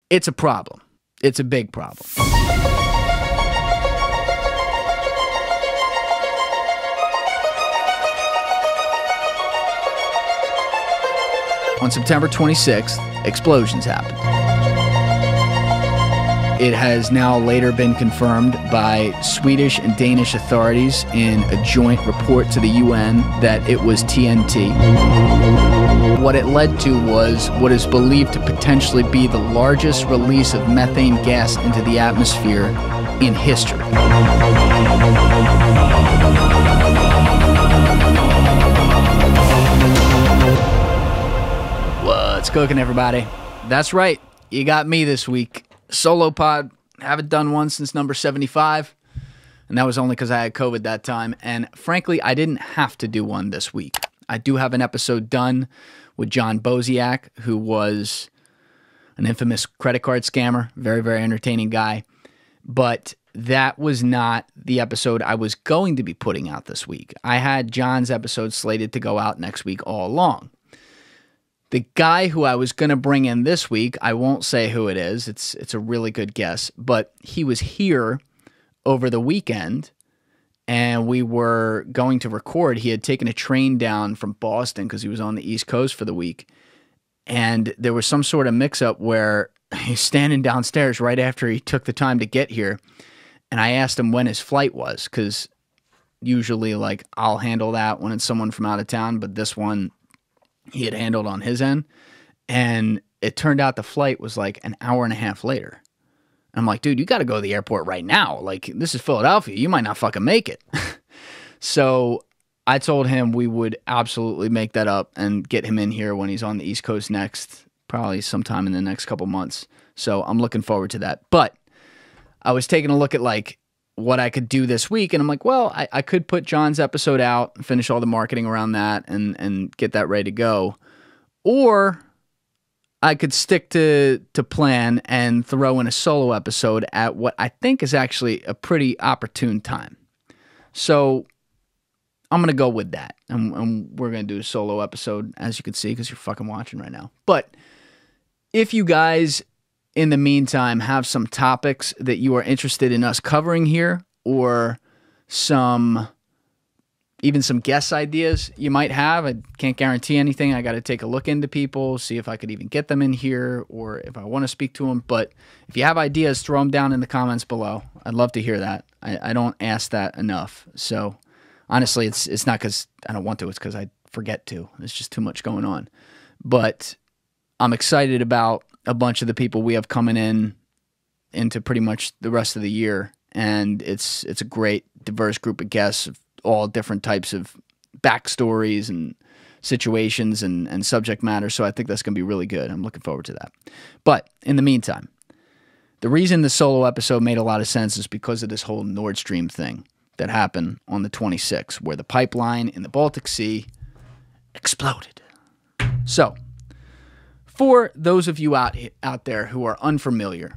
it's a problem. It's a big problem. On September 26th, explosions happened. It has now later been confirmed by Swedish and Danish authorities in a joint report to the UN that it was TNT. What it led to was what is believed to potentially be the largest release of methane gas into the atmosphere in history. What's cooking, everybody? That's right. You got me this week. Solo pod. Haven't done one since number 75. And that was only because I had COVID that time. And frankly, I didn't have to do one this week. I do have an episode done with John Boziak, who was an infamous credit card scammer. Very, very entertaining guy. But that was not the episode I was going to be putting out this week. I had John's episode slated to go out next week all along. The guy who I was going to bring in this week, I won't say who it is. It's a really good guess. But he was here over the weekend, and we were going to record. He had taken a train down from Boston because he was on the East Coast for the week. And there was some sort of mix-up where he's standing downstairs right after he took the time to get here. And I asked him when his flight was, because usually, like, I'll handle that when it's someone from out of town. But this one, he had handled on his end, and it turned out the flight was like an hour and a half later. And I'm like, dude, you got to go to the airport right now. Like, this is Philadelphia. You might not fucking make it. So I told him we would absolutely make that up and get him in here when he's on the East Coast next, probably sometime in the next couple months. So I'm looking forward to that. But I was taking a look at like what I could do this week. And I'm like, well, I could put John's episode out, finish all the marketing around that, and get that ready to go. Or I could stick to plan and throw in a solo episode at what I think is actually a pretty opportune time. So I'm going to go with that. And we're going to do a solo episode, as you can see, because you're fucking watching right now. But if you guys, in the meantime, have some topics that you are interested in us covering here, or even some guest ideas you might have. I can't guarantee anything. I got to take a look into people, see if I could even get them in here, or if I want to speak to them. But if you have ideas, throw them down in the comments below. I'd love to hear that. I don't ask that enough. So honestly, it's not because I don't want to. It's because I forget to. There's just too much going on. But I'm excited about a bunch of the people we have coming into pretty much the rest of the year, and it's a great diverse group of guests of all different types of backstories and situations and subject matter. So I think that's going to be really good. I'm looking forward to that. But in the meantime, the reason the solo episode made a lot of sense is because of this whole Nord Stream thing that happened on the 26th, where the pipeline in the Baltic Sea exploded. So for those of you out there who are unfamiliar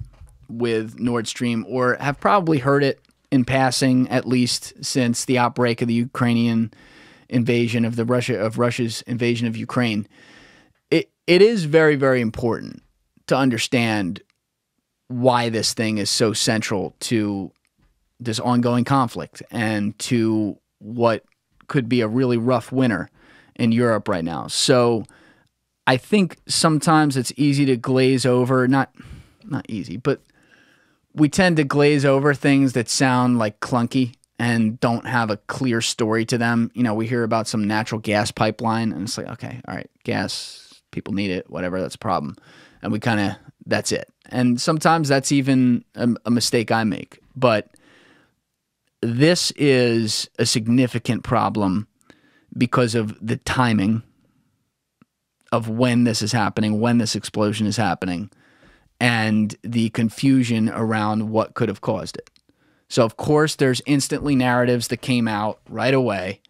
with Nord Stream, or have probably heard it in passing, at least since the outbreak of the Ukrainian invasion of Russia's invasion of Ukraine, it is very, very important to understand why this thing is so central to this ongoing conflict and to what could be a really rough winter in Europe right now. So I think sometimes it's easy to glaze over, not easy, but we tend to glaze over things that sound like clunky and don't have a clear story to them. You know, we hear about some natural gas pipeline and it's like, okay, all right, gas, people need it, whatever, that's a problem. And we kind of, that's it. And sometimes that's even a mistake I make. But this is a significant problem because of the timing of when this is happening, when this explosion is happening, and the confusion around what could have caused it. So, of course, there's instantly narratives that came out right away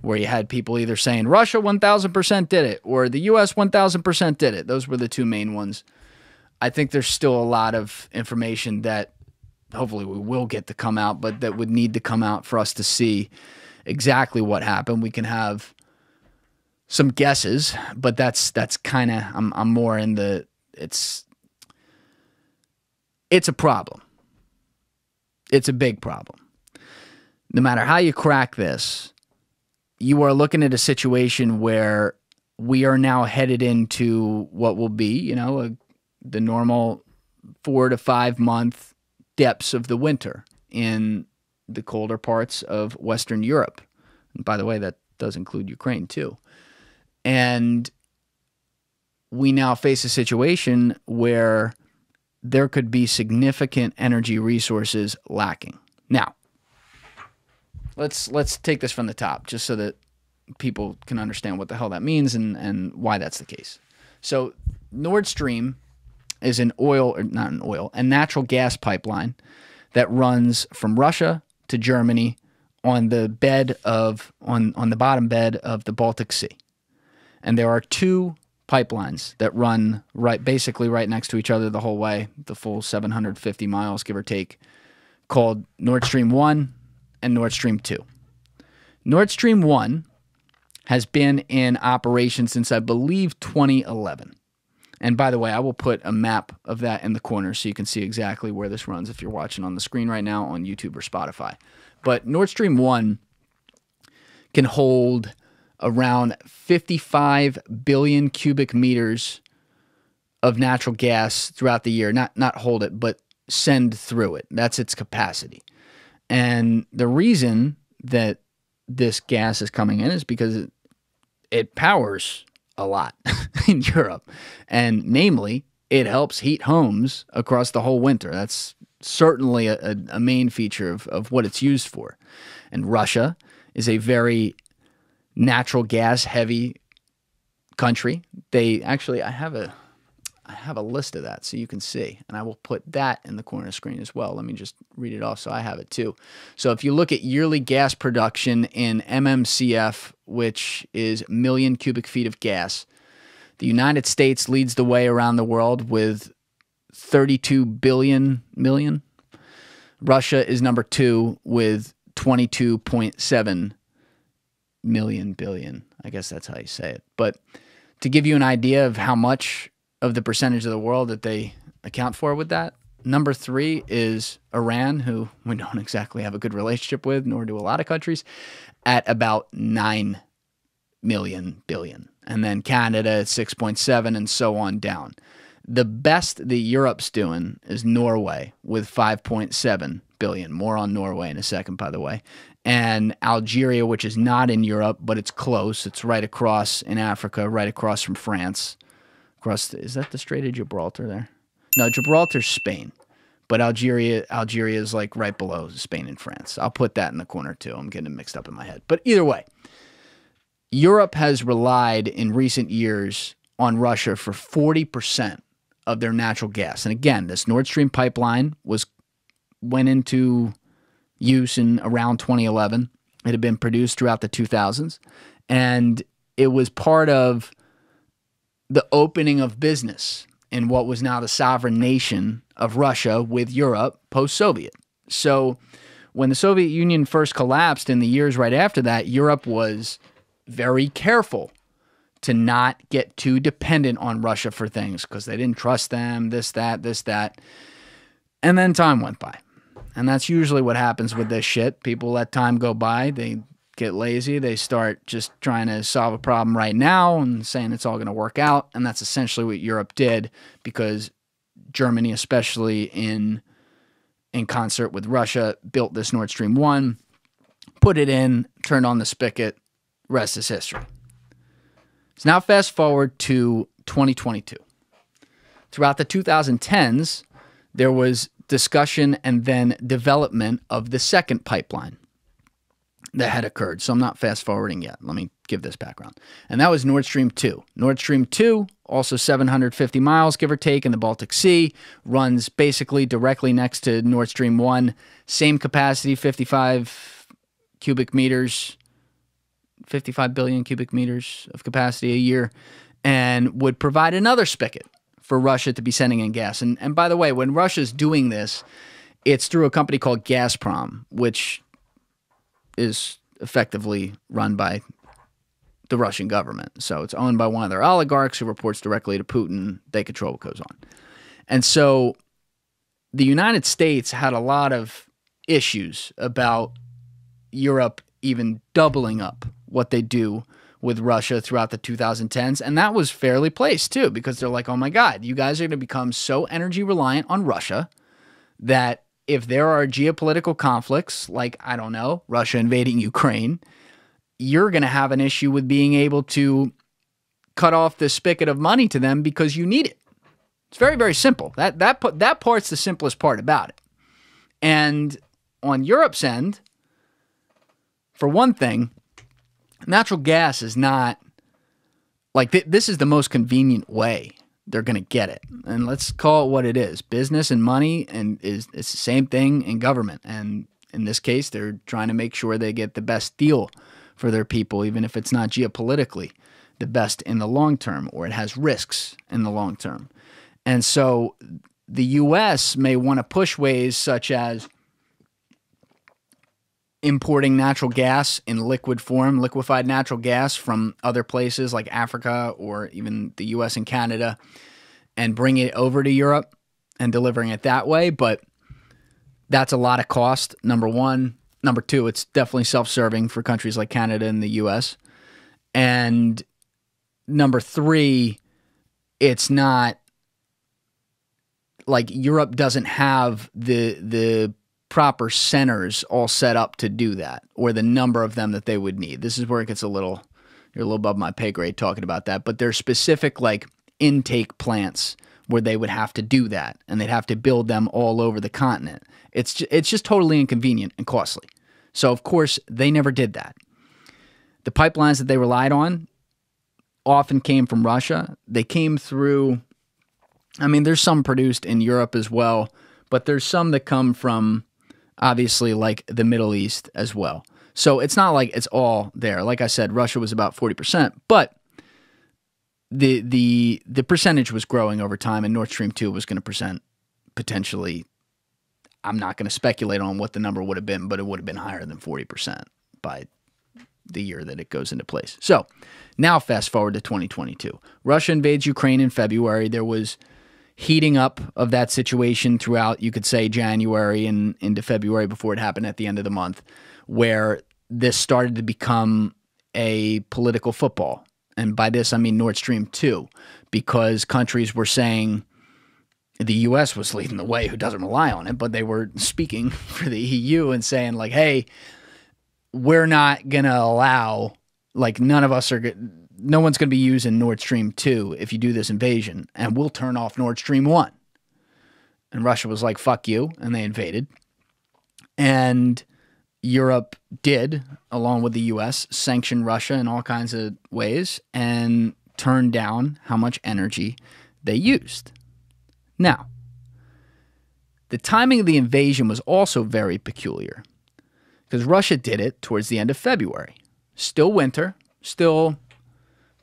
where you had people either saying Russia 1,000% did it or the U.S. 1,000% did it. Those were the two main ones. I think there's still a lot of information that hopefully we will get to come out, but that would need to come out for us to see exactly what happened. We can have some guesses, but that's kind of, I'm more in the, It's a problem. It's a big problem. No matter how you crack this, you are looking at a situation where we are now headed into what will be, the normal 4 to 5 month depths of the winter in the colder parts of Western Europe. And by the way, that does include Ukraine too. And we now face a situation where there could be significant energy resources lacking. Now, let's take this from the top just so that people can understand what the hell that means and why that's the case. So Nord Stream is a natural gas pipeline that runs from Russia to Germany on the bottom bed of the Baltic Sea. And there are two pipelines that run basically right next to each other the whole way, the full 750 miles, give or take, called Nord Stream 1 and Nord Stream 2. Nord Stream 1 has been in operation since, I believe, 2011. And by the way, I will put a map of that in the corner so you can see exactly where this runs if you're watching on the screen right now on YouTube or Spotify. But Nord Stream 1 can hold around 55 billion cubic meters of natural gas throughout the year. Not hold it, but send through it. That's its capacity. And the reason that this gas is coming in is because it powers a lot in Europe. And namely, it helps heat homes across the whole winter. That's certainly a main feature of what it's used for. And Russia is a very natural gas heavy country. They actually, I have a list of that so you can see, and I will put that in the corner of the screen as well. Let me just read it off so I have it too. So if you look at yearly gas production in MMCF, which is million cubic feet of gas, the United States leads the way around the world with 32 million. Russia is number 2 with 22.7 billion. I guess that's how you say it. But to give you an idea of how much of the percentage of the world that they account for with that, number 3 is Iran, who we don't exactly have a good relationship with, nor do a lot of countries, at about 9 billion. And then Canada at 6.7 and so on down. The best that Europe's doing is Norway with 5.7 billion. More on Norway in a second, by the way. And Algeria, which is not in Europe, but it's close. It's right across in Africa, right across from France. Is that the Strait of Gibraltar there? No, Gibraltar's Spain. But Algeria is like right below Spain and France. I'll put that in the corner too. I'm getting it mixed up in my head. But either way, Europe has relied in recent years on Russia for 40% of their natural gas. And again, this Nord Stream pipeline went into use in around 2011. It had been produced throughout the 2000s. And it was part of the opening of business in what was now the sovereign nation of Russia with Europe post-Soviet. So when the Soviet Union first collapsed in the years right after that, Europe was very careful to not get too dependent on Russia for things because they didn't trust them, this, that. And then time went by. And that's usually what happens with this shit. People let time go by. They get lazy. They start just trying to solve a problem right now and saying it's all going to work out. And that's essentially what Europe did because Germany, especially in concert with Russia, built this Nord Stream 1, put it in, turned on the spigot. Rest is history. So now fast forward to 2022. Throughout the 2010s, there was discussion and then development of the second pipeline that had occurred. So I'm not fast forwarding yet. Let me give this background. And that was Nord Stream 2. Nord Stream 2, also 750 miles, give or take, in the Baltic Sea, runs basically directly next to Nord Stream 1. Same capacity, 55 billion cubic meters of capacity a year, and would provide another spigot for Russia to be sending in gas. And by the way, when Russia's doing this, it's through a company called Gazprom, which is effectively run by the Russian government. So it's owned by one of their oligarchs who reports directly to Putin. They control what goes on. And so the United States had a lot of issues about Europe even doubling up what they do with Russia throughout the 2010s. And that was fairly placed too, because they're like, oh my God, you guys are going to become so energy reliant on Russia that if there are geopolitical conflicts, like, I don't know, Russia invading Ukraine, you're going to have an issue with being able to cut off the spigot of money to them because you need it. It's very, very simple. That part's the simplest part about it. And on Europe's end, for one thing, natural gas is not, like, this is the most convenient way they're going to get it. And let's call it what it is. Business and money, and it's the same thing in government. And in this case, they're trying to make sure they get the best deal for their people, even if it's not geopolitically the best in the long term, or it has risks in the long term. And so the U.S. may want to push ways such as importing natural gas in liquid form, liquefied natural gas from other places like Africa or even the U.S. and Canada, and bring it over to Europe and delivering it that way. But that's a lot of cost, number one. Number two, it's definitely self-serving for countries like Canada and the U.S. And number three, it's not like Europe doesn't have the proper centers all set up to do that, or the number of them that they would need. This is where it gets you're a little above my pay grade talking about that, but there's specific like intake plants where they would have to do that, and they'd have to build them all over the continent. It's just totally inconvenient and costly. So of course they never did that. The pipelines that they relied on often came from Russia. They came through, I mean, there's some produced in Europe as well, but there's some that come from obviously like the Middle East as well. So it's not like it's all there. Like I said, Russia was about 40%, but the percentage was growing over time, and Nord Stream 2 was going to present potentially, I'm not going to speculate on what the number would have been, but it would have been higher than 40% by the year that it goes into place. So now fast forward to 2022. Russia invades Ukraine in February. There was heating up of that situation throughout, you could say, January and into February before it happened at the end of the month, where this started to become a political football. And by this, I mean Nord Stream 2, because countries were saying the U.S. was leading the way, who doesn't rely on it, but they were speaking for the EU and saying like, hey, we're not going to allow, like, no one's going to be using Nord Stream 2 if you do this invasion, and we'll turn off Nord Stream 1. And Russia was like, fuck you, and they invaded. And Europe did, along with the U.S., sanction Russia in all kinds of ways and turn down how much energy they used. Now, the timing of the invasion was also very peculiar, because Russia did it towards the end of February. Still winter, still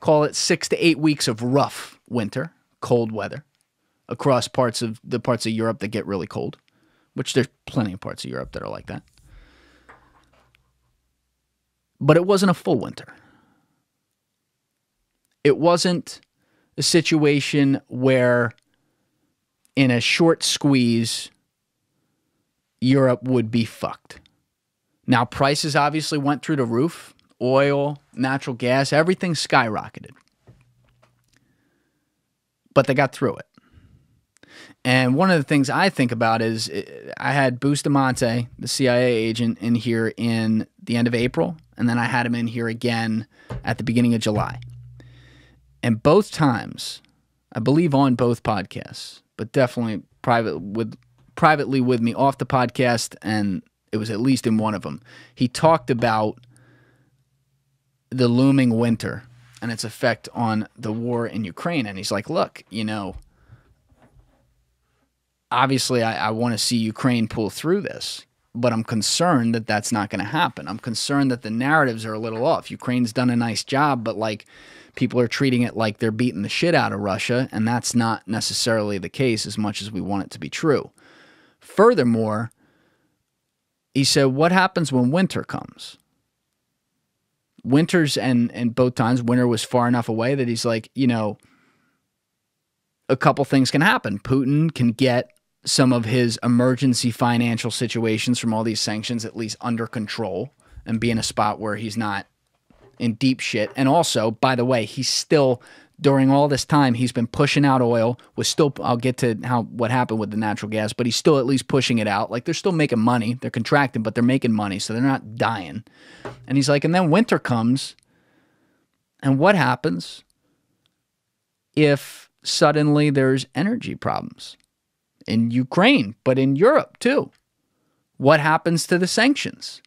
call it 6 to 8 weeks of rough winter, cold weather, across parts of Europe that get really cold, which there's plenty of parts of Europe that are like that. But it wasn't a full winter. It wasn't a situation where in a short squeeze, Europe would be fucked. Now, prices obviously went through the roof. Oil, natural gas, everything skyrocketed. But they got through it. And one of the things I think about is I had Bustamante, the CIA agent, in here in the end of April, and then I had him in here again at the beginning of July. And both times, I believe on both podcasts, but definitely privately with me off the podcast, and it was at least in one of them, he talked about the looming winter and its effect on the war in Ukraine. And he's like, look, obviously I want to see Ukraine pull through this, but I'm concerned that that's not going to happen. I'm concerned that the narratives are a little off. Ukraine's done a nice job, but like people are treating it like they're beating the shit out of Russia, and that's not necessarily the case as much as we want it to be true. Furthermore, he said, what happens when winter comes? Winters, and both times winter was far enough away that he's like, a couple things can happen. Putin can get some of his emergency financial situations from all these sanctions at least under control and be in a spot where he's not in deep shit. And also, by the way, he's still, during all this time, he's been pushing out oil. I'll get to what happened with the natural gas, but he's still at least pushing it out. Like, they're still making money. They're contracting, but they're making money, so they're not dying. And he's like, and then winter comes, and what happens if suddenly there's energy problems in Ukraine, but in Europe too? What happens to the sanctions?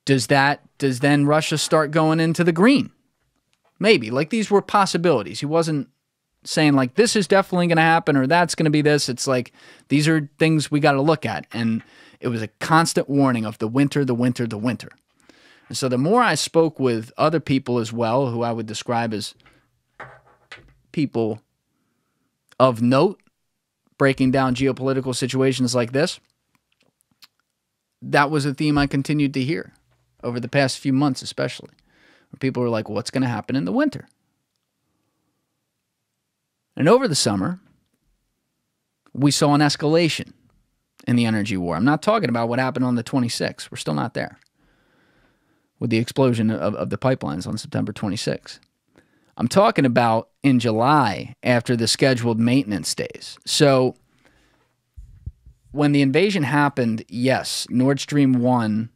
Does then Russia start going into the green? Maybe. Like, these were possibilities. He wasn't saying like, this is definitely going to happen or that's going to be this. It's like, these are things we got to look at. And it was a constant warning of the winter, the winter, the winter. And so the more I spoke with other people as well, who I would describe as people of note, breaking down geopolitical situations like this, that was a theme I continued to hear over the past few months, especially. Where people were like, what's going to happen in the winter? And over the summer, we saw an escalation in the energy war. I'm not talking about what happened on the 26th. We're still not there with the explosion of the pipelines on September 26th. I'm talking about in July after the scheduled maintenance days. So when the invasion happened, yes, Nord Stream 1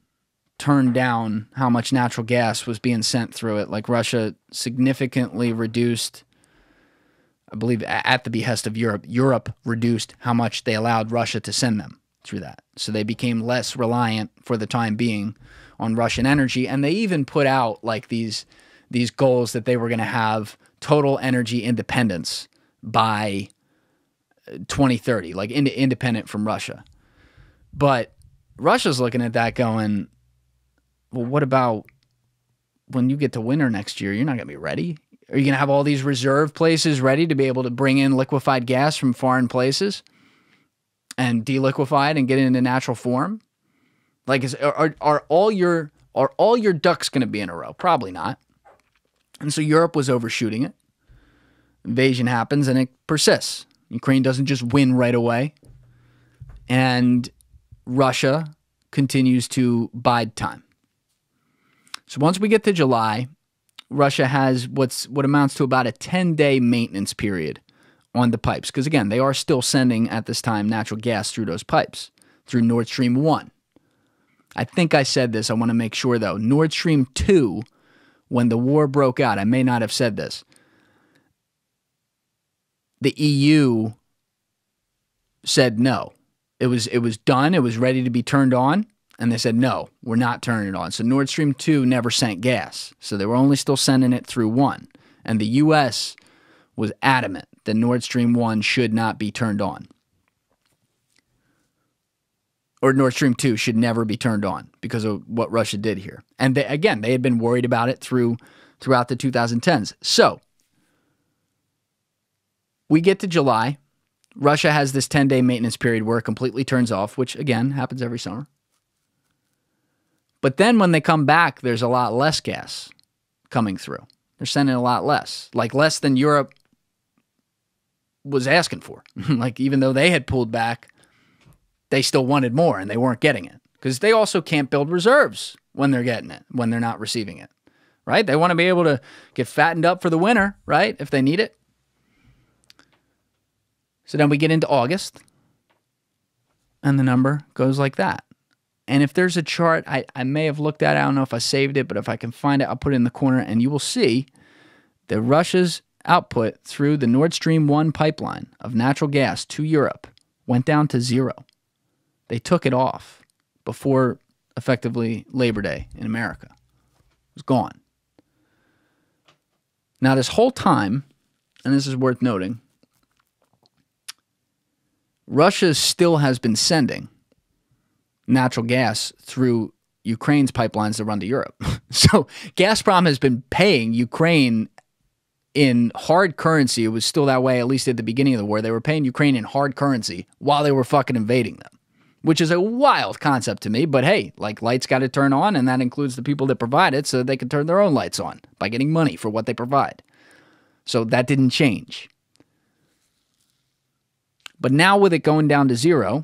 turned down how much natural gas was being sent through it. Like, Russia significantly reduced, I believe at the behest of Europe, Europe reduced how much they allowed Russia to send them through that. So they became less reliant for the time being on Russian energy. And they even put out like these goals that they were going to have total energy independence by 2030, like independent from Russia. But Russia's looking at that going, well, what about when you get to winter next year? You're not going to be ready. Are you going to have all these reserve places ready to be able to bring in liquefied gas from foreign places and deliquefy it and get it into natural form? Like, are all your ducks going to be in a row? Probably not. And so Europe was overshooting it. Invasion happens and it persists. Ukraine doesn't just win right away. And Russia continues to bide time. So once we get to July, Russia has what amounts to about a 10-day maintenance period on the pipes. Because again, they are still sending at this time natural gas through those pipes, through Nord Stream 1. I think I said this. I want to make sure, though. Nord Stream 2, when the war broke out, I may not have said this. The EU said no. It was done. It was ready to be turned on. And they said, no, we're not turning it on. So Nord Stream 2 never sent gas. So they were only still sending it through 1. And the U.S. was adamant that Nord Stream 1 should not be turned on. Or Nord Stream 2 should never be turned on because of what Russia did here. And they had been worried about it throughout the 2010s. So we get to July. Russia has this 10-day maintenance period where it completely turns off, which, again, happens every summer. But then when they come back, there's a lot less gas coming through. They're sending a lot less, like less than Europe was asking for. Like, even though they had pulled back, they still wanted more and they weren't getting it because they also can't build reserves when they're getting it, when they're not receiving it, right? They want to be able to get fattened up for the winter, right? If they need it. So then we get into August and the number goes like that. And if there's a chart, I may have looked at it. I don't know if I saved it, but if I can find it, I'll put it in the corner and you will see that Russia's output through the Nord Stream 1 pipeline of natural gas to Europe went down to 0. They took it off before effectively Labor Day in America. It was gone. Now this whole time, and this is worth noting, Russia still has been sending natural gas through Ukraine's pipelines that run to Europe. So Gazprom has been paying Ukraine in hard currency. It was still that way, at least at the beginning of the war. They were paying Ukraine in hard currency while they were fucking invading them, which is a wild concept to me. But hey, like, lights got to turn on, and that includes the people that provide it so that they can turn their own lights on by getting money for what they provide. So that didn't change. But now with it going down to zero,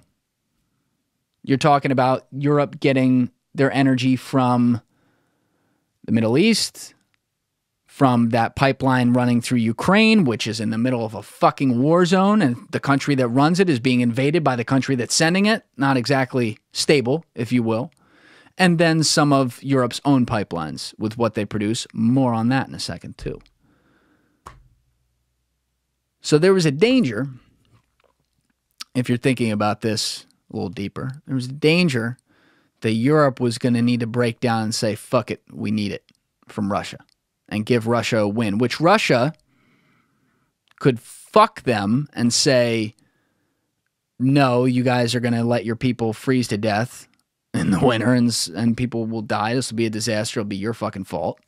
you're talking about Europe getting their energy from the Middle East, from that pipeline running through Ukraine, which is in the middle of a fucking war zone, and the country that runs it is being invaded by the country that's sending it. Not exactly stable, if you will. And then some of Europe's own pipelines with what they produce. More on that in a second, too. So there was a danger, if you're thinking about this a little deeper, there was a danger that Europe was going to need to break down and say, fuck it, we need it from Russia, and give Russia a win, which Russia could fuck them and say, no, you guys are going to let your people freeze to death in the winter and people will die. This will be a disaster. It'll be your fucking fault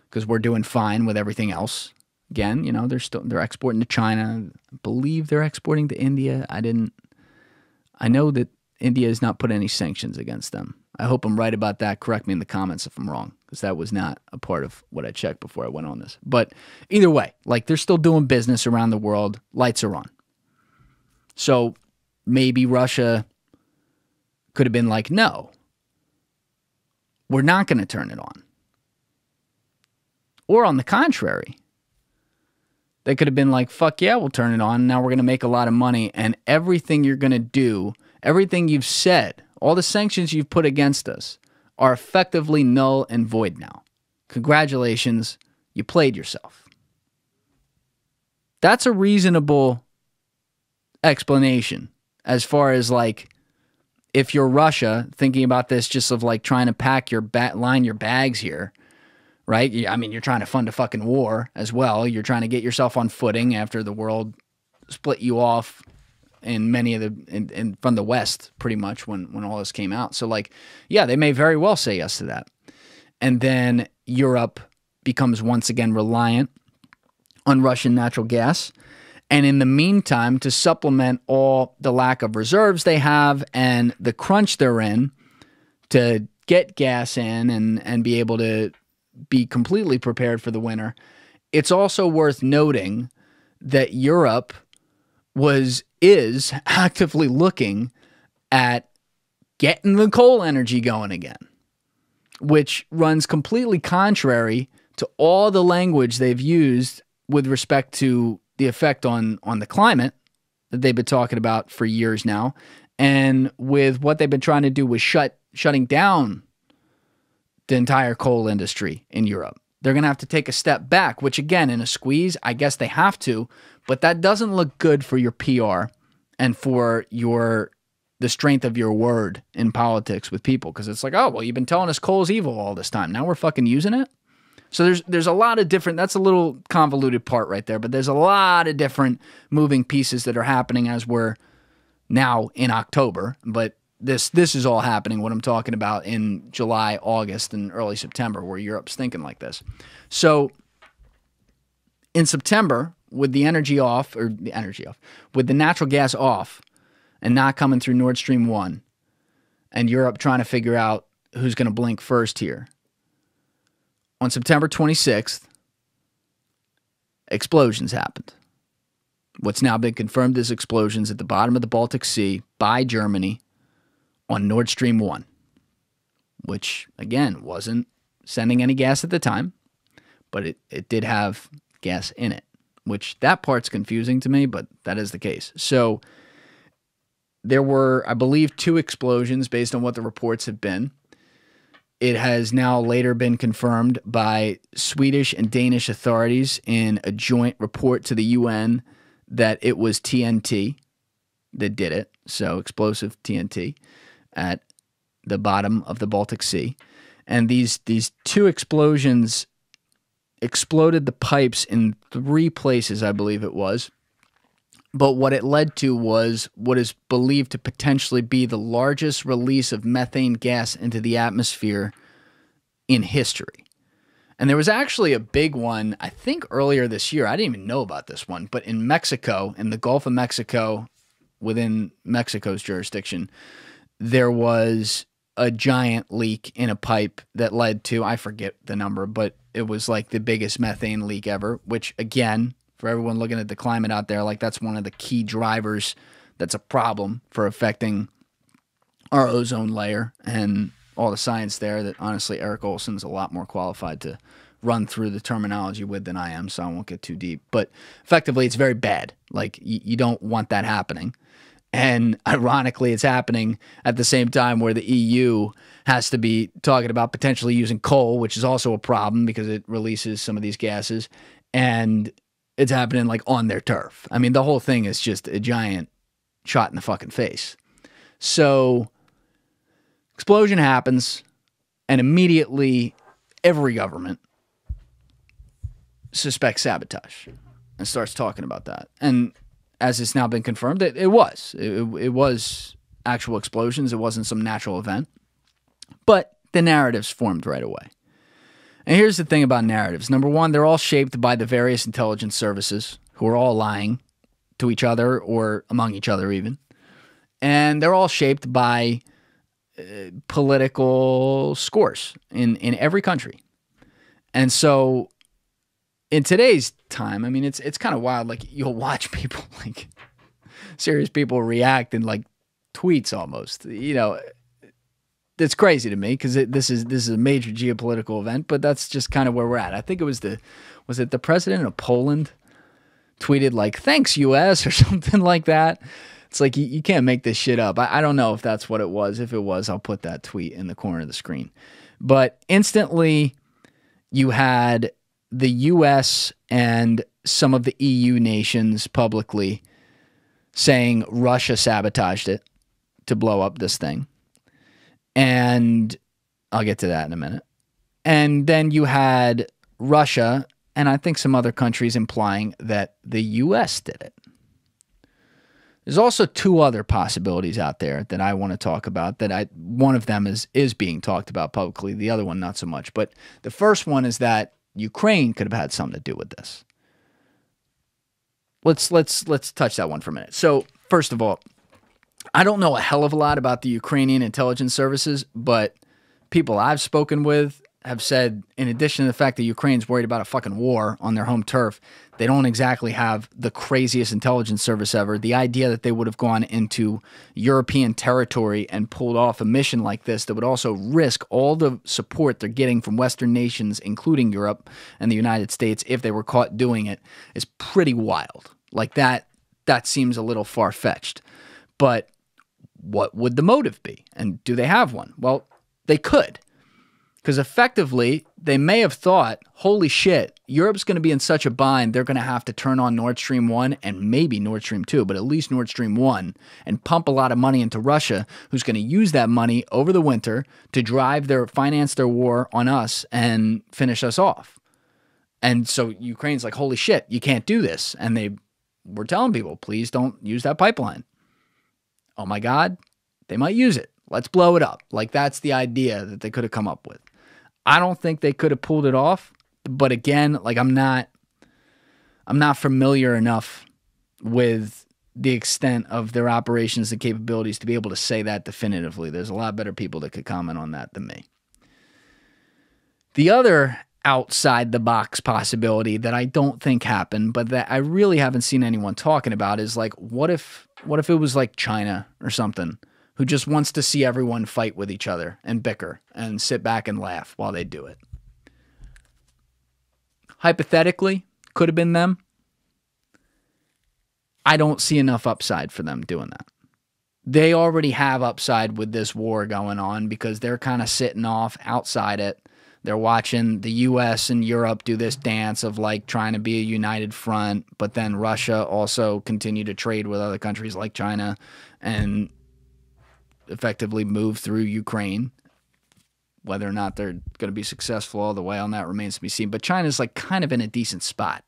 because we're doing fine with everything else. Again, you know, they're exporting to China. I believe they're exporting to India. I know that India has not put any sanctions against them. I hope I'm right about that. Correct me in the comments if I'm wrong, because that was not a part of what I checked before I went on this. But either way, like, they're still doing business around the world. Lights are on. So maybe Russia could have been like, no, we're not going to turn it on. Or on the contrary, they could have been like, fuck yeah, we'll turn it on. Now we're going to make a lot of money. And everything you're going to do, everything you've said, all the sanctions you've put against us are effectively null and void now. Congratulations, you played yourself. That's a reasonable explanation as far as, like, if you're Russia, thinking about this just of like trying to pack your line your bags here, right? I mean, you're trying to fund a fucking war as well. You're trying to get yourself on footing after the world split you off in many of the from the West, pretty much when all this came out. So, like, yeah, they may very well say yes to that, and then Europe becomes once again reliant on Russian natural gas. And in the meantime, to supplement all the lack of reserves they have and the crunch they're in to get gas in and be able to be completely prepared for the winter, it's also worth noting that Europe is actively looking at getting the coal energy going again, which runs completely contrary to all the language they've used with respect to the effect on the climate that they've been talking about for years now, and with what they've been trying to do with shutting down the entire coal industry in Europe. They're going to have to take a step back, which, again, in a squeeze, I guess they have to, but that doesn't look good for your PR and for the strength of your word in politics with people, because it's like, oh, well, you've been telling us coal's evil all this time. Now we're fucking using it? So there's a lot of different, that's a little convoluted part right there, but there's a lot of different moving pieces that are happening as we're now in October. But this is all happening, what I'm talking about, in July, August, and early September, where Europe's thinking like this. So in September, with the energy off, with the natural gas off and not coming through Nord Stream 1, and Europe trying to figure out who's going to blink first here, on September 26th, explosions happened. What's now been confirmed as explosions at the bottom of the Baltic Sea by Germany on Nord Stream 1, which, again, wasn't sending any gas at the time, but it did have gas in it, which that part's confusing to me, but that is the case. So there were, I believe, 2 explosions based on what the reports have been. It has now later been confirmed by Swedish and Danish authorities in a joint report to the UN that it was TNT that did it, so explosive TNT, at the bottom of the Baltic Sea. And these 2 explosions exploded the pipes in 3 places, I believe it was. But what it led to was what is believed to potentially be the largest release of methane gas into the atmosphere in history. And there was actually a big one, I think earlier this year. I didn't even know about this one, but in Mexico, in the Gulf of Mexico, within Mexico's jurisdiction, there was a giant leak in a pipe that led to, I forget the number, but it was like the biggest methane leak ever, which, again, for everyone looking at the climate out there, like, that's one of the key drivers that's a problem for affecting our ozone layer and all the science there that honestly Eric Olson's a lot more qualified to run through the terminology with than I am, so I won't get too deep. But effectively, it's very bad. Like, you don't want that happening. And ironically, it's happening at the same time where the EU has to be talking about potentially using coal, which is also a problem because it releases some of these gases. And it's happening like on their turf. I mean, the whole thing is just a giant shot in the fucking face. So explosion happens, and immediately every government suspects sabotage and starts talking about that. And as it's now been confirmed, it was actual explosions. It wasn't some natural event. But the narratives formed right away. And here's the thing about narratives. Number one, they're all shaped by the various intelligence services who are all lying to each other or among each other even. And they're all shaped by political scores in every country. And so in today's time, I mean, it's kind of wild. Like, you'll watch people, like serious people react in like tweets almost. You know, it's crazy to me because this is a major geopolitical event, but that's just kind of where we're at. I think it was the president of Poland tweeted like, "Thanks, U.S." or something like that. It's like, you can't make this shit up. I don't know if that's what it was. If it was, I'll put that tweet in the corner of the screen. But instantly, you had the U.S. and some of the EU nations publicly saying Russia sabotaged it to blow up this thing. And I'll get to that in a minute. And then you had Russia and I think some other countries implying that the U.S. did it. There's also two other possibilities out there that I want to talk about. One of them is being talked about publicly. The other one, not so much. But the first one is that Ukraine could have had something to do with this. Let's touch that one for a minute. So first of all, I don't know a hell of a lot about the Ukrainian intelligence services, but people I've spoken with have said, in addition to the fact that Ukraine's worried about a fucking war on their home turf, they don't exactly have the craziest intelligence service ever. The idea that they would have gone into European territory and pulled off a mission like this that would also risk all the support they're getting from Western nations, including Europe and the United States, if they were caught doing it, is pretty wild. Like, that seems a little far-fetched. But what would the motive be? And do they have one? Well, they could. Because effectively, they may have thought, holy shit, Europe's going to be in such a bind, they're going to have to turn on Nord Stream 1 and maybe Nord Stream 2, but at least Nord Stream 1, and pump a lot of money into Russia, who's going to use that money over the winter to finance their war on us and finish us off. And so Ukraine's like, holy shit, you can't do this. And they were telling people, please don't use that pipeline. Oh my God, they might use it. Let's blow it up. Like, that's the idea that they could have come up with. I don't think they could have pulled it off, but again, like, I'm not familiar enough with the extent of their operations and capabilities to be able to say that definitively. There's a lot better people that could comment on that than me. The other outside the box possibility that I don't think happened, but that I really haven't seen anyone talking about, is like, what if it was like China or something, who just wants to see everyone fight with each other and bicker and sit back and laugh while they do it. Hypothetically, could have been them. I don't see enough upside for them doing that. They already have upside with this war going on because they're kind of sitting off outside it. They're watching the U.S. and Europe do this dance of like trying to be a united front, but then Russia also continue to trade with other countries like China and effectively move through Ukraine. Whether or not they're going to be successful all the way on that remains to be seen. But China's like kind of in a decent spot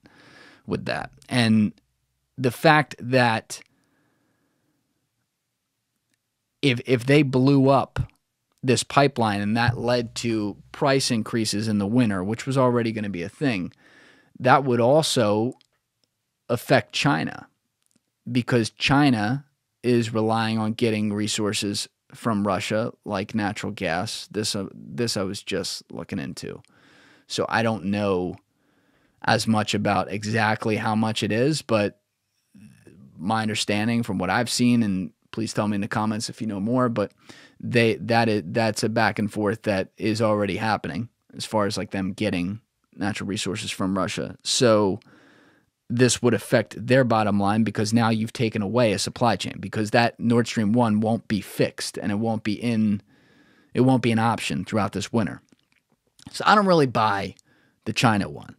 with that. And the fact that if they blew up this pipeline and that led to price increases in the winter, which was already going to be a thing, that would also affect China, because China is relying on getting resources from Russia, like natural gas. This I was just looking into. So I don't know as much about exactly how much it is, but my understanding from what I've seen, and please tell me in the comments if you know more, but that's a back and forth that is already happening as far as like them getting natural resources from Russia. So this would affect their bottom line because now you've taken away a supply chain, because that Nord Stream 1 won't be fixed and it won't be an option throughout this winter. So I don't really buy the China one.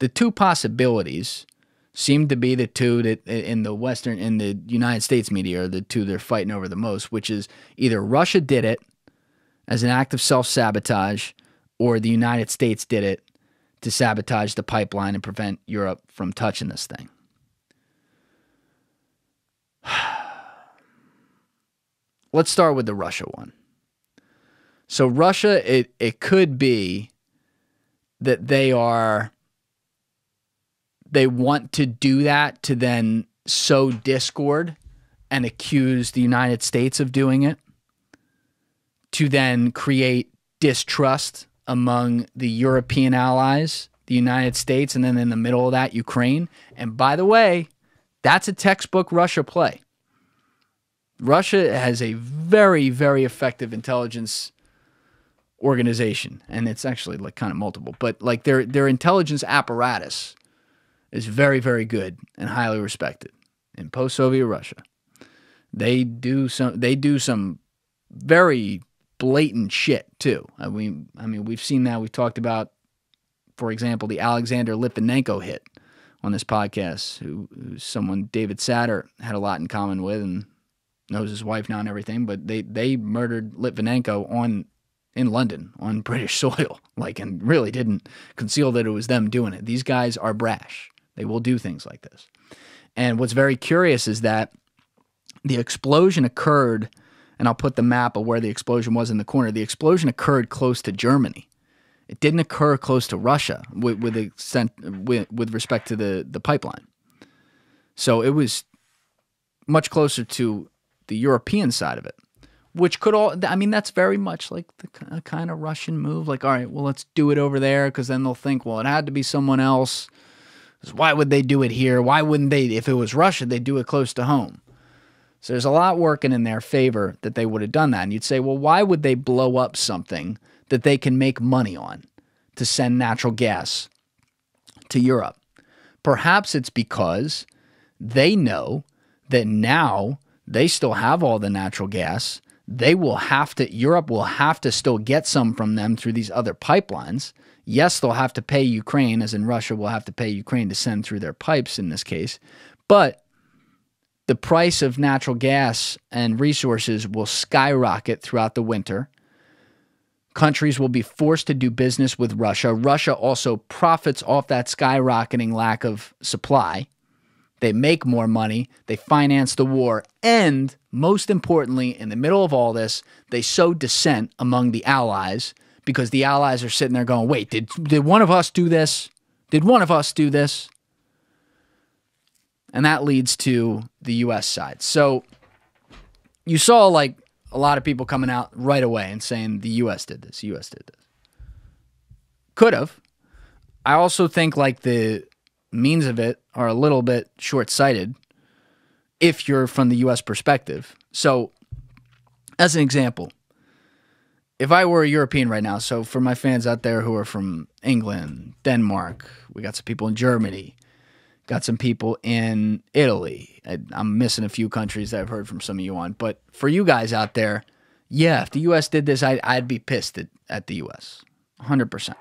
The two possibilities seem to be the two that in the United States media are the two they're fighting over the most, which is either Russia did it as an act of self-sabotage or the United States did it to sabotage the pipeline and prevent Europe from touching this thing. Let's start with the Russia one. So Russia, it could be that they want to do that to then sow discord and accuse the United States of doing it, to then create distrust among the European allies, the United States, and then in the middle of that, Ukraine. And by the way, that's a textbook Russia play. Russia has a very, very effective intelligence organization, and it's actually like kind of multiple, but like their intelligence apparatus is very, very good and highly respected in post-Soviet Russia. They do some very blatant shit too. I mean, we've seen that. We've talked about, for example, the Alexander Litvinenko hit on this podcast, who's someone David Satter had a lot in common with and knows his wife now and everything. But they murdered Litvinenko in London on British soil, and really didn't conceal that it was them doing it. These guys are brash. They will do things like this. And what's very curious is that the explosion occurred, and I'll put the map of where the explosion was in the corner. The explosion occurred close to Germany. It didn't occur close to Russia with respect to the pipeline. So it was much closer to the European side of it, which that's very much like the kind of Russian move. Like, all right, well, let's do it over there, because then they'll think, well, it had to be someone else. Why would they do it here? Why wouldn't they, if it was Russia, they'd do it close to home? So there's a lot working in their favor that they would have done that. And you'd say, well, why would they blow up something that they can make money on to send natural gas to Europe? Perhaps it's because they know that now they still have all the natural gas. Europe will have to still get some from them through these other pipelines. Yes, they'll have to pay Ukraine, as in Russia will have to pay Ukraine to send through their pipes in this case. But the price of natural gas and resources will skyrocket throughout the winter. Countries will be forced to do business with Russia. Russia also profits off that skyrocketing lack of supply. They make more money. They finance the war. And most importantly, in the middle of all this, they sow dissent among the allies, because the allies are sitting there going, wait, did one of us do this? Did one of us do this? And that leads to the U.S. side. So you saw like a lot of people coming out right away and saying the U.S. did this, U.S. did this. Could have. I also think like the means of it are a little bit short-sighted if you're from the U.S. perspective. So as an example, if I were a European right now, so for my fans out there who are from England, Denmark, we got some people in Germany, got some people in Italy. I'm missing a few countries that I've heard from some of you on. But for you guys out there, yeah, if the U.S. did this, I'd be pissed at the U.S. 100%.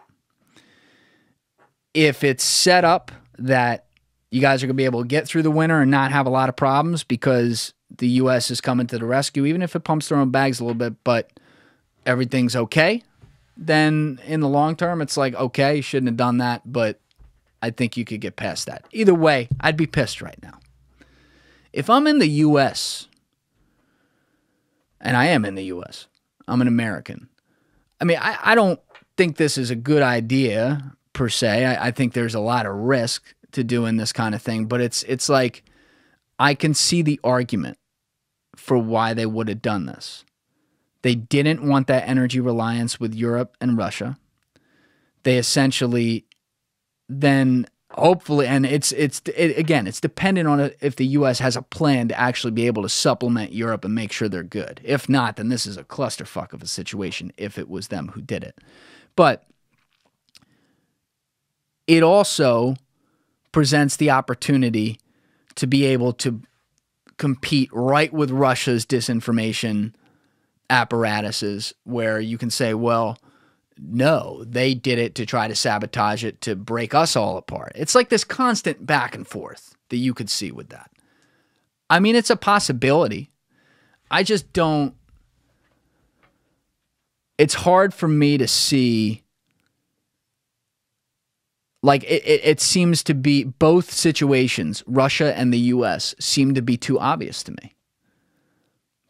If it's set up that you guys are going to be able to get through the winter and not have a lot of problems because the U.S. is coming to the rescue, even if it pumps their own bags a little bit, but everything's okay, then in the long term, it's like, okay, you shouldn't have done that, but I think you could get past that. Either way, I'd be pissed right now. If I'm in the U.S., and I am in the U.S., I'm an American. I mean, I don't think this is a good idea, per se. I think there's a lot of risk to doing this kind of thing, but it's like I can see the argument for why they would have done this. They didn't want that energy reliance with Europe and Russia. They essentially then Hopefully, and again, it's dependent on if the U.S. has a plan to actually be able to supplement Europe and make sure they're good. If not, then this is a clusterfuck of a situation if it was them who did it. But it also presents the opportunity to be able to compete right with Russia's disinformation apparatuses, where you can say, well, no, they did it to try to sabotage it, to break us all apart. It's like this constant back and forth that you could see with that. I mean, it's a possibility. I just don't... It's hard for me to see... Like, it seems to be both situations, Russia and the U.S., seem to be too obvious to me.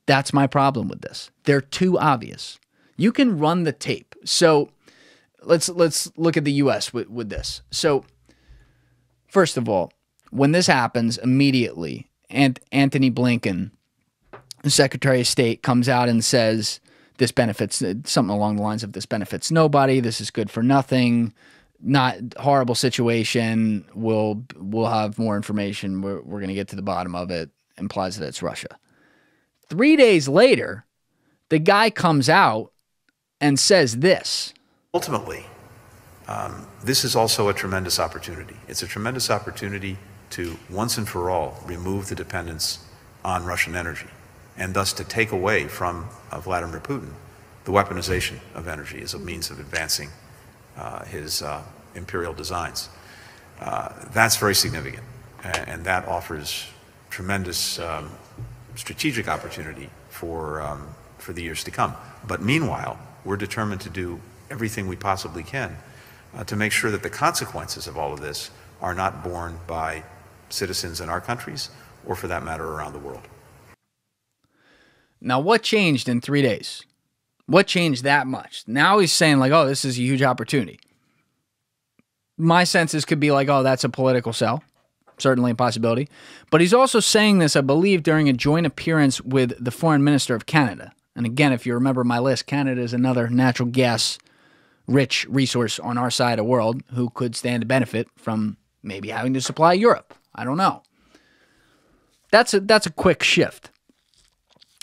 That's my problem with this. They're too obvious. You can run the tape. So let's look at the U.S. with this. So first of all, when this happens, immediately, Antony Blinken, the Secretary of State, comes out and says this benefits, something along the lines of this benefits nobody, this is good for nothing, not horrible situation, we'll have more information, we're going to get to the bottom of it, implies that it's Russia. 3 days later, the guy comes out and says this. Ultimately, this is also a tremendous opportunity. It's a tremendous opportunity to once and for all remove the dependence on Russian energy, and thus to take away from Vladimir Putin the weaponization of energy as a means of advancing his imperial designs. That's very significant, and that offers tremendous strategic opportunity for the years to come. But meanwhile, we're determined to do everything we possibly can to make sure that the consequences of all of this are not borne by citizens in our countries, or for that matter, around the world. Now, what changed in 3 days? What changed that much? Now he's saying like, oh, this is a huge opportunity. My senses could be like, oh, that's a political sell. Certainly a possibility. But he's also saying this, I believe, during a joint appearance with the foreign minister of Canada. And again, if you remember my list, Canada is another natural gas rich resource on our side of the world who could stand to benefit from maybe having to supply Europe. I don't know. That's a quick shift.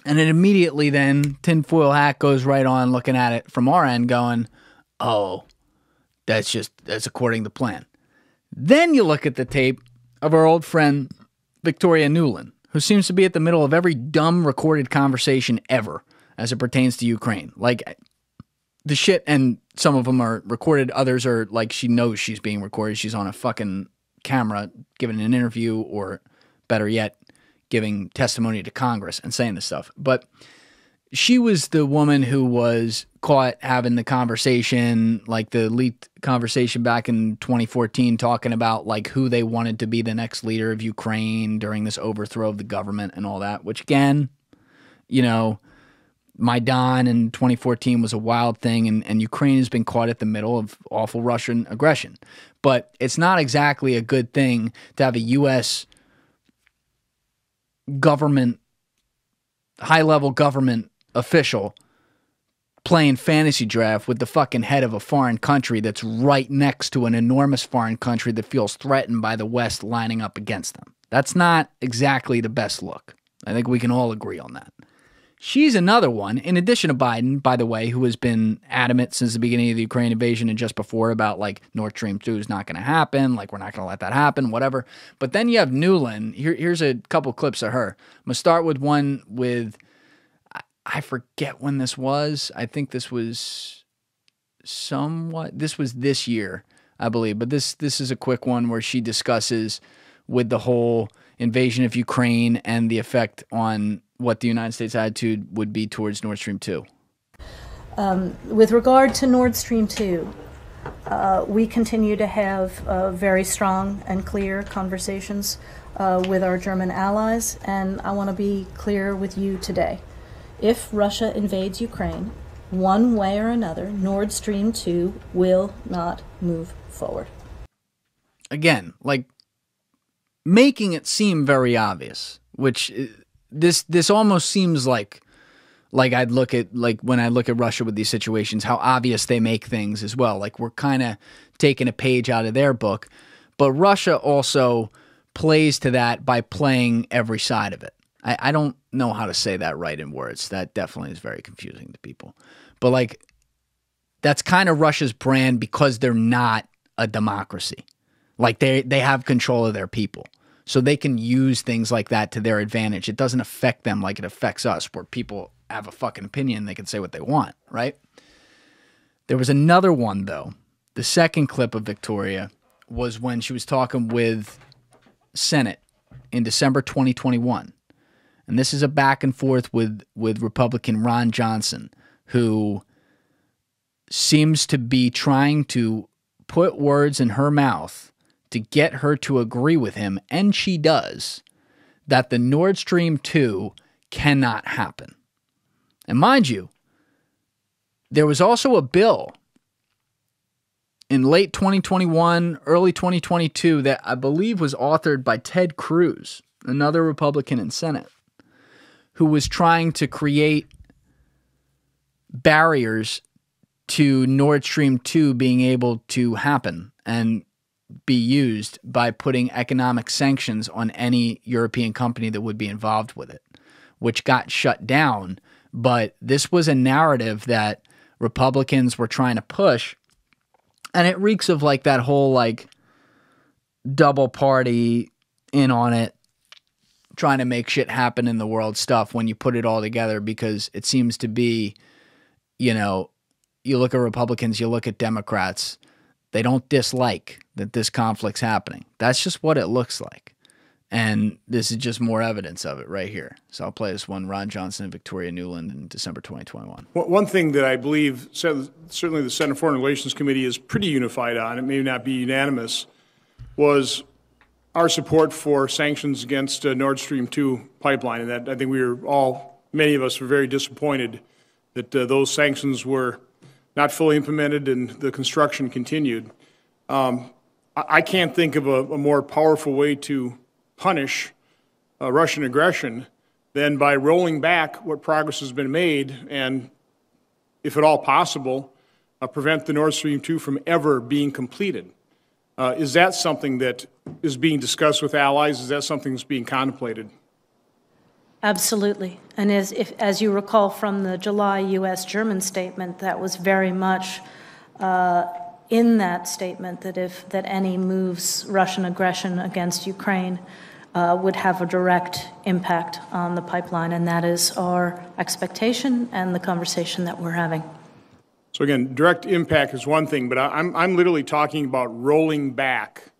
And then immediately then, tinfoil hat goes right on looking at it from our end going, oh, that's according to plan. Then you look at the tape of our old friend Victoria Nuland, who seems to be at the middle of every dumb recorded conversation ever as it pertains to Ukraine. Like, the shit, and some of them are recorded, others are like she knows she's being recorded. She's on a fucking camera giving an interview, or better yet, giving testimony to Congress and saying this stuff. But she was the woman who was caught having the conversation, like the leaked conversation back in 2014, talking about like who they wanted to be the next leader of Ukraine during this overthrow of the government and all that, which again, you know, Maidan in 2014 was a wild thing, and Ukraine has been caught at the middle of awful Russian aggression. But it's not exactly a good thing to have a U.S. government, high-level government official playing fantasy draft with the fucking head of a foreign country that's right next to an enormous foreign country that feels threatened by the West lining up against them. That's not exactly the best look. I think we can all agree on that. She's another one, in addition to Biden, by the way, who has been adamant since the beginning of the Ukraine invasion and just before about, like, Nord Stream 2 is not going to happen, like, we're not going to let that happen, whatever. But then you have Nuland. Here's a couple clips of her. I'm going to start with one with, I forget when this was. I think this was this year, I believe. But this is a quick one where she discusses with the whole invasion of Ukraine and the effect on what the United States attitude would be towards Nord Stream 2. With regard to Nord Stream 2, we continue to have very strong and clear conversations with our German allies, and I want to be clear with you today. If Russia invades Ukraine, one way or another, Nord Stream 2 will not move forward. Again, like, making it seem very obvious, which this almost seems like I'd look at, like, when I look at Russia with these situations, how obvious they make things as well. Like, we're kind of taking a page out of their book. But Russia also plays to that by playing every side of it. I don't know how to say that right in words. That definitely is very confusing to people. But like, that's kind of Russia's brand because they're not a democracy. Like they have control of their people. So they can use things like that to their advantage. It doesn't affect them like it affects us, where people have a fucking opinion. They can say what they want, right? There was another one, though. The second clip of Victoria was when she was talking with Senate in December 2021. And this is a back and forth with Republican Ron Johnson, who seems to be trying to put words in her mouth to get her to agree with him, and she does, that the Nord Stream 2 cannot happen. And mind you, there was also a bill in late 2021, early 2022 that I believe was authored by Ted Cruz, another Republican in Senate, who was trying to create barriers to Nord Stream 2 being able to happen and be used by putting economic sanctions on any European company that would be involved with it, which got shut down. But this was a narrative that Republicans were trying to push, and it reeks of like that whole like double party in on it, trying to make shit happen in the world stuff when you put it all together, because it seems to be, you know, you look at Republicans, you look at Democrats, they don't dislike that this conflict's happening. That's just what it looks like. And this is just more evidence of it right here. So I'll play this one, Ron Johnson and Victoria Nuland in December 2021. One thing that I believe certainly the Senate Foreign Relations Committee is pretty unified on, it may not be unanimous, was our support for sanctions against Nord Stream 2 pipeline. And that I think many of us were very disappointed that those sanctions were not fully implemented and the construction continued. I can't think of a more powerful way to punish Russian aggression than by rolling back what progress has been made and, if at all possible, prevent the Nord Stream 2 from ever being completed. Is that something that is being discussed with allies? Is that something that's being contemplated? Absolutely. And as you recall from the July U.S.-German statement, that was very much in that statement that any moves, Russian aggression against Ukraine, would have a direct impact on the pipeline. And that is our expectation and the conversation that we're having. So again, direct impact is one thing, but I'm literally talking about rolling back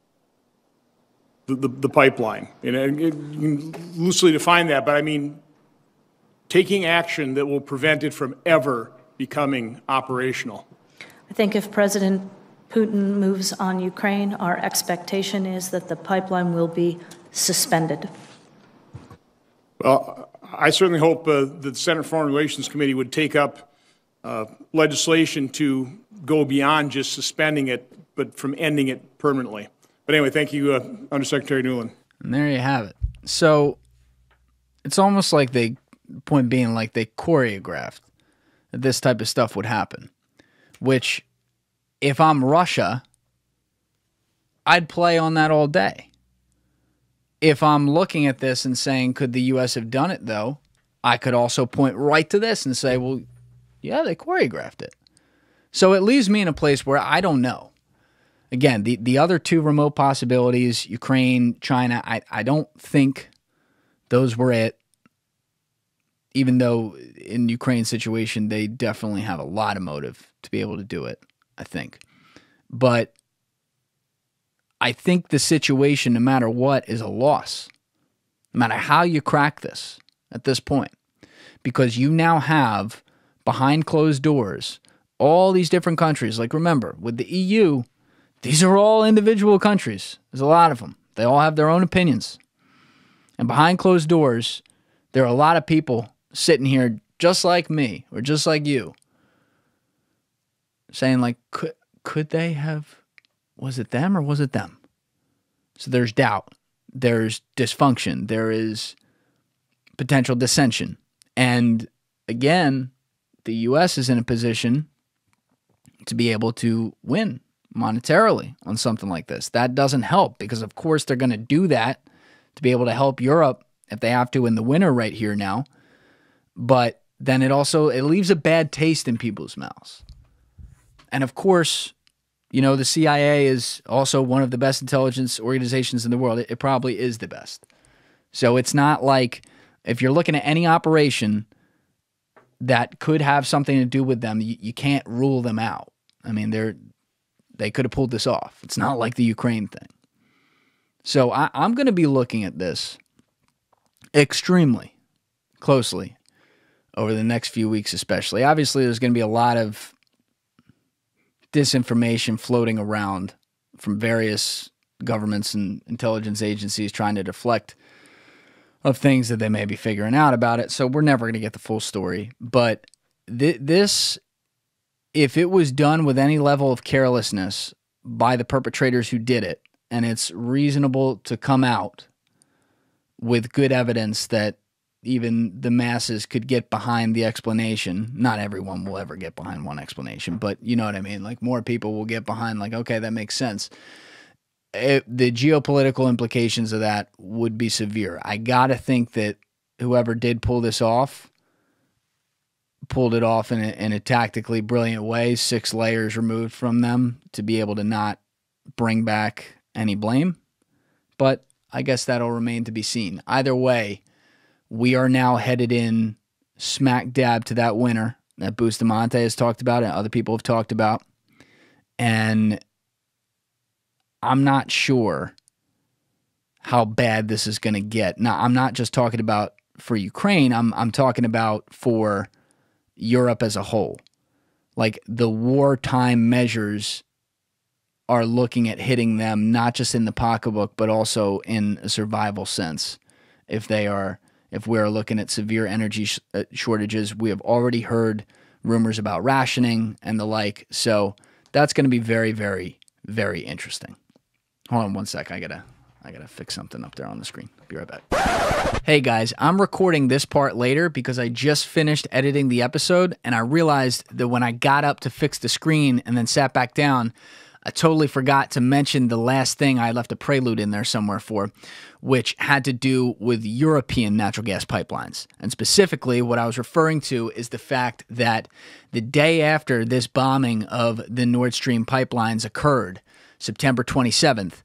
the pipeline. You can loosely define that, but I mean taking action that will prevent it from ever becoming operational. I think if President Putin moves on Ukraine, our expectation is that the pipeline will be suspended. Well, I certainly hope the Senate Foreign Relations Committee would take up legislation to go beyond just suspending it, but from ending it permanently. But anyway, thank you, Undersecretary Nuland. And there you have it. So it's almost like point being like they choreographed that this type of stuff would happen, which if I'm Russia, I'd play on that all day. If I'm looking at this and saying, could the U.S. have done it, though, I could also point right to this and say, well, yeah, they choreographed it. So it leaves me in a place where I don't know. Again, the other two remote possibilities, Ukraine, China, I don't think those were it, even though in Ukraine's situation, they definitely have a lot of motive to be able to do it, I think. But I think the situation, no matter what, is a loss, no matter how you crack this at this point, because you now have, behind closed doors, all these different countries. Like, remember, with the EU, these are all individual countries. There's a lot of them. They all have their own opinions. And behind closed doors, there are a lot of people sitting here just like me or just like you saying, like, could they have, was it them or was it them? So there's doubt. There's dysfunction. There is potential dissension. And again, the U.S. is in a position to be able to win monetarily on something like this. That doesn't help because, of course, they're going to do that to be able to help Europe if they have to in the winter right here now. But then it leaves a bad taste in people's mouths. And, of course, the CIA is also one of the best intelligence organizations in the world. It probably is the best. So it's not like if you're looking at any operation that could have something to do with them, you can't rule them out. I mean, they could have pulled this off. It's not like the Ukraine thing. So I'm going to be looking at this extremely closely over the next few weeks especially. Obviously, there's going to be a lot of disinformation floating around from various governments and intelligence agencies trying to deflect of things that they may be figuring out about it. So we're never going to get the full story. But this, if it was done with any level of carelessness by the perpetrators who did it, and it's reasonable to come out with good evidence that even the masses could get behind the explanation. Not everyone will ever get behind one explanation, but you know what I mean? Like more people will get behind like, okay, that makes sense. The geopolitical implications of that would be severe. I got to think that whoever did pull this off, pulled it off in a tactically brilliant way, 6 layers removed from them to be able to not bring back any blame. But I guess that'll remain to be seen. Either way, we are now headed in smack dab to that winter that Bustamante has talked about and other people have talked about. And I'm not sure how bad this is going to get. Now, I'm not just talking about for Ukraine. I'm talking about for Europe as a whole. Like the wartime measures are looking at hitting them not just in the pocketbook, but also in a survival sense. If we're looking at severe energy shortages, we have already heard rumors about rationing and the like. So that's going to be very, very, very interesting. Hold on one sec. I gotta fix something up there on the screen. I'll be right back. Hey guys, I'm recording this part later because I just finished editing the episode and I realized that when I got up to fix the screen and then sat back down, I totally forgot to mention the last thing I left a prelude in there somewhere for, which had to do with European natural gas pipelines. And specifically, what I was referring to is the fact that the day after this bombing of the Nord Stream pipelines occurred, September 27th,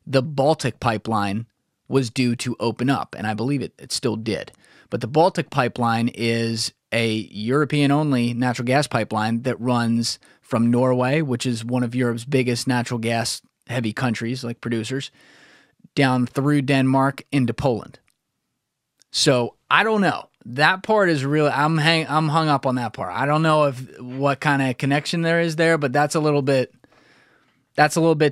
the Baltic Pipeline was due to open up, and I believe it still did. But the Baltic Pipeline is a European-only natural gas pipeline that runs from Norway, which is one of Europe's biggest natural gas-heavy countries, like producers, down through Denmark into Poland. So I don't know. That part is really I'm hung up on that part. I don't know what kind of connection there is there, but that's a little bit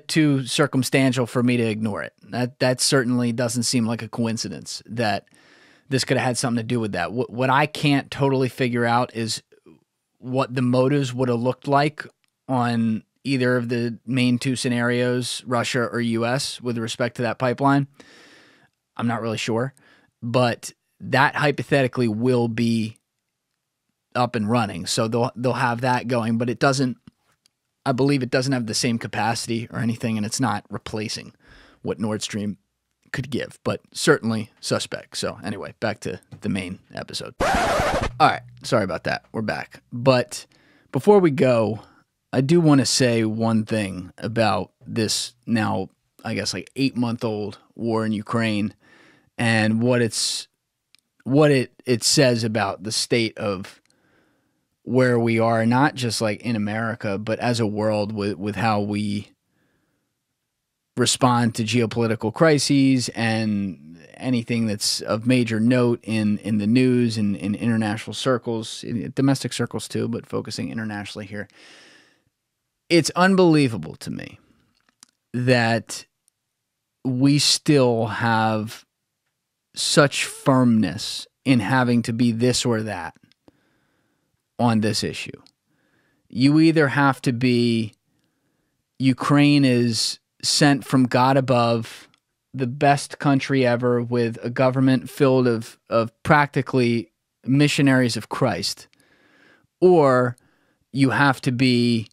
too circumstantial for me to ignore it. That certainly doesn't seem like a coincidence that this could have had something to do with that. What I can't totally figure out is what the motives would have looked like on either of the main 2 scenarios, Russia or U.S., with respect to that pipeline. I'm not really sure, but that hypothetically will be up and running. So they'll have that going, but I believe it doesn't have the same capacity or anything, and it's not replacing what Nord Stream could give, but certainly suspect. So anyway, back to the main episode. All right, sorry about that. We're back. But before we go, I do want to say one thing about this now, I guess, like 8-month-old war in Ukraine and what it says about the state of where we are, not just like in America, but as a world with how we respond to geopolitical crises and anything that's of major note in the news and in international circles, in domestic circles too, but focusing internationally here. It's unbelievable to me that we still have such firmness in having to be this or that on this issue. You either have to be Ukraine is sent from God above, the best country ever with a government filled of practically missionaries of Christ, or you have to be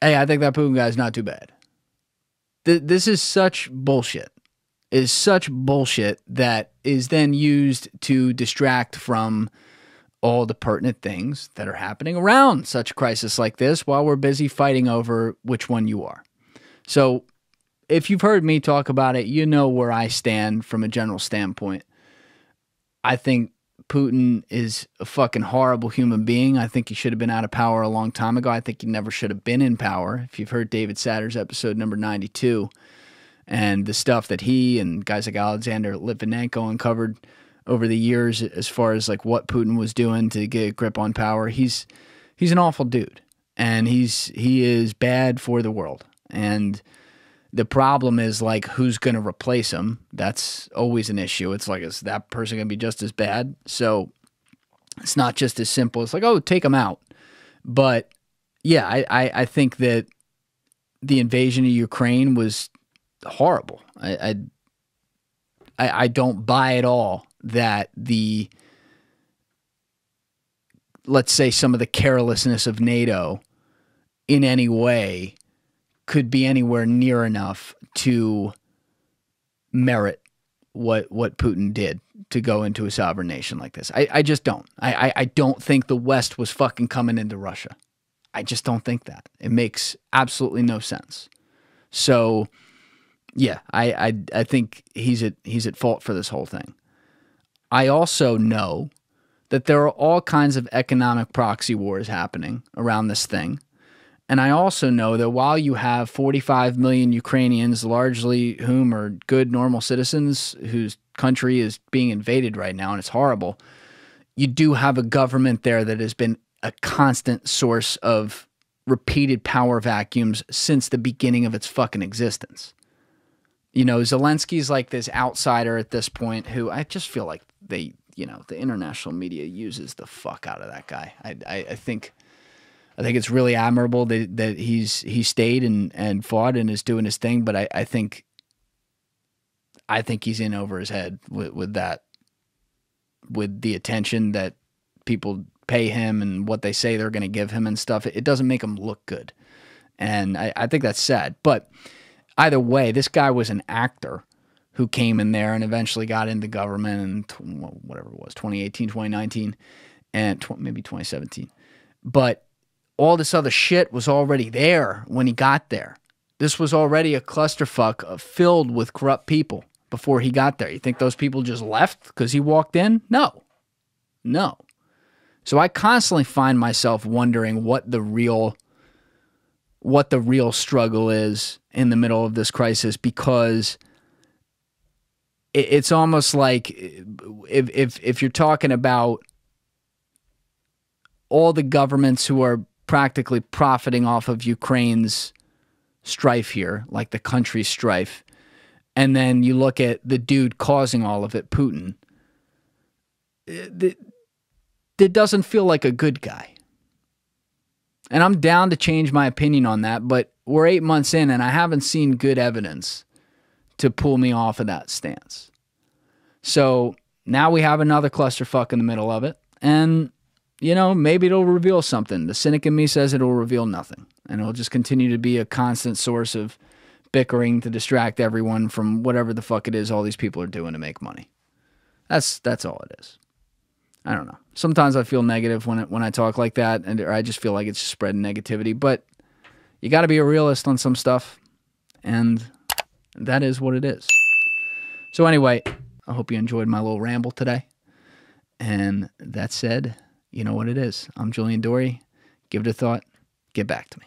hey, I think that Putin guy's not too bad. This is such bullshit. It is such bullshit that is then used to distract from all the pertinent things that are happening around such a crisis like this while we're busy fighting over which one you are. So if you've heard me talk about it, you know where I stand from a general standpoint. I think Putin is a fucking horrible human being. I think he should have been out of power a long time ago. I think he never should have been in power. If you've heard David Satter's episode number 92 and the stuff that he and guys like Alexander Litvinenko uncovered over the years as far as like what Putin was doing to get a grip on power, he's an awful dude, and he is bad for the world. And the problem is like who's going to replace him. That's always an issue. It's like, is that person going to be just as bad? So it's not just as simple. It's like, oh, take him out. But yeah, I think that the invasion of Ukraine was horrible. I don't buy at all that let's say some of the carelessness of NATO in any way could be anywhere near enough to merit what Putin did to go into a sovereign nation like this. I just don't. I don't think the West was fucking coming into Russia. I just don't think that. It makes absolutely no sense. So yeah, I think he's at fault for this whole thing. I also know that there are all kinds of economic proxy wars happening around this thing. And I also know that while you have 45 million Ukrainians, largely whom are good, normal citizens whose country is being invaded right now, and it's horrible, you do have a government there that has been a constant source of repeated power vacuums since the beginning of its fucking existence. You know, Zelensky's like this outsider at this point who I just feel like the international media uses the fuck out of that guy. I think it's really admirable that he stayed and fought and is doing his thing, but I think he's in over his head with that, with the attention that people pay him and what they say they're going to give him and stuff. It doesn't make him look good, and I think that's sad. But either way, this guy was an actor who came in there and eventually got into government in whatever it was, 2018, 2019, and maybe 2017. But all this other shit was already there when he got there. This was already a clusterfuck filled with corrupt people before he got there. You think those people just left because he walked in? No. So I constantly find myself wondering what the real struggle is in the middle of this crisis, because it's almost like if you're talking about all the governments who are practically profiting off of Ukraine's strife here, like the country's strife, and then you look at the dude causing all of it, Putin, it doesn't feel like a good guy. And I'm down to change my opinion on that, but we're 8 months in and I haven't seen good evidence to pull me off of that stance. So now we have another clusterfuck in the middle of it, and maybe it'll reveal something. The cynic in me says it'll reveal nothing, and it'll just continue to be a constant source of bickering to distract everyone from whatever the fuck it is all these people are doing to make money. That's all it is. I don't know. Sometimes I feel negative when I talk like that, or I just feel like it's just spreading negativity. But you got to be a realist on some stuff, and that is what it is. So anyway, I hope you enjoyed my little ramble today. And that said, you know what it is. I'm Julian Dorey. Give it a thought. Get back to me.